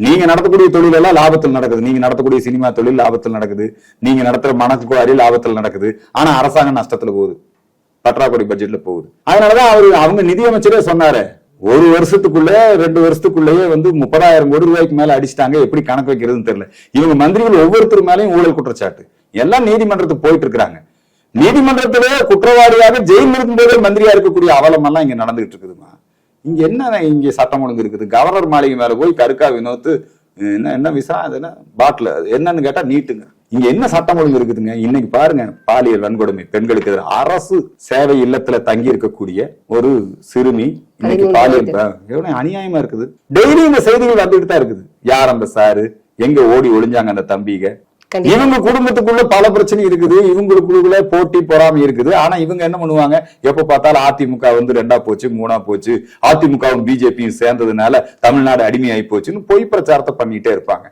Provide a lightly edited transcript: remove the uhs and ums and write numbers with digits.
நீங்க நடத்தக்கூடிய தொழில் எல்லாம் லாபத்தில் நடக்குது, நீங்க நடத்தக்கூடிய சினிமா தொழில் லாபத்தில் நடக்குது, நீங்க நடத்துற மணக்குவாரி லாபத்தில் நடக்குது. ஆனா அரசாங்கம் நஷ்டத்துல போகுது, பற்றாக்குறை பட்ஜெட்ல போகுது. அதனாலதான் அவங்க நிதியமைச்சரே சொன்னாரு, ஒரு வருஷத்துக்குள்ள 2 வருஷத்துக்குள்ளேயே 30,000 கோடி ரூபாய்க்கு மேல அடிச்சிட்டாங்க. எப்படி கணக்கு வைக்கிறதுன்னு தெரியல. இவங்க மந்திரிகள் ஒவ்வொருத்தர் மேலையும் ஊழல் குற்றச்சாட்டு. எல்லாம் நீதிமன்றத்துக்கு போயிட்டு இருக்காங்க. நீதிமன்றத்திலே குற்றவாளியாக ஜெயில் இருக்கும்போதே மந்திரியா இருக்கக்கூடிய அவலம் எல்லாம் இங்க நடந்துகிட்டு இருக்குதுமா. இங்க என்ன இங்க சட்டம் ஒழுங்கு இருக்குது? கவர்னர் மாளிகை மேல போய் கருக்கா வினோத்து என்ன விசா அதுல பாட்டில் என்னன்னு கேட்டா நீட்டுங்க. இங்க என்ன சட்டம் ஒழுங்கு இருக்குதுங்க? இன்னைக்கு பாருங்க, பாலியல் வன்கொடுமை பெண்களுக்கு எதிராக அரசு சேவை இல்லத்துல தங்கி இருக்கக்கூடிய ஒரு சிறுமி இன்னைக்கு பாலியல் எவ்வளவு அநியாயமா இருக்குது. டெய்லி இந்த செய்திகள் வந்துட்டு தான் இருக்குது. யார் அந்த சாரு, எங்க ஓடி ஒளிஞ்சாங்க அந்த தம்பிக. இவங்க குடும்பத்துக்குள்ள பல பிரச்சனை இருக்குது, இவங்களுக்குள்ள போட்டி பொறாமை இருக்குது. ஆனா இவங்க என்ன பண்ணுவாங்க, எப்ப பார்த்தாலும் அதிமுக 2ஆ போச்சு 3ஆ போச்சு, அதிமுகவும் பிஜேபியும் சேர்ந்ததுனால தமிழ்நாடு அடிமையாயி போச்சுன்னு பொய் பிரச்சாரத்தை பண்ணிட்டே இருப்பாங்க.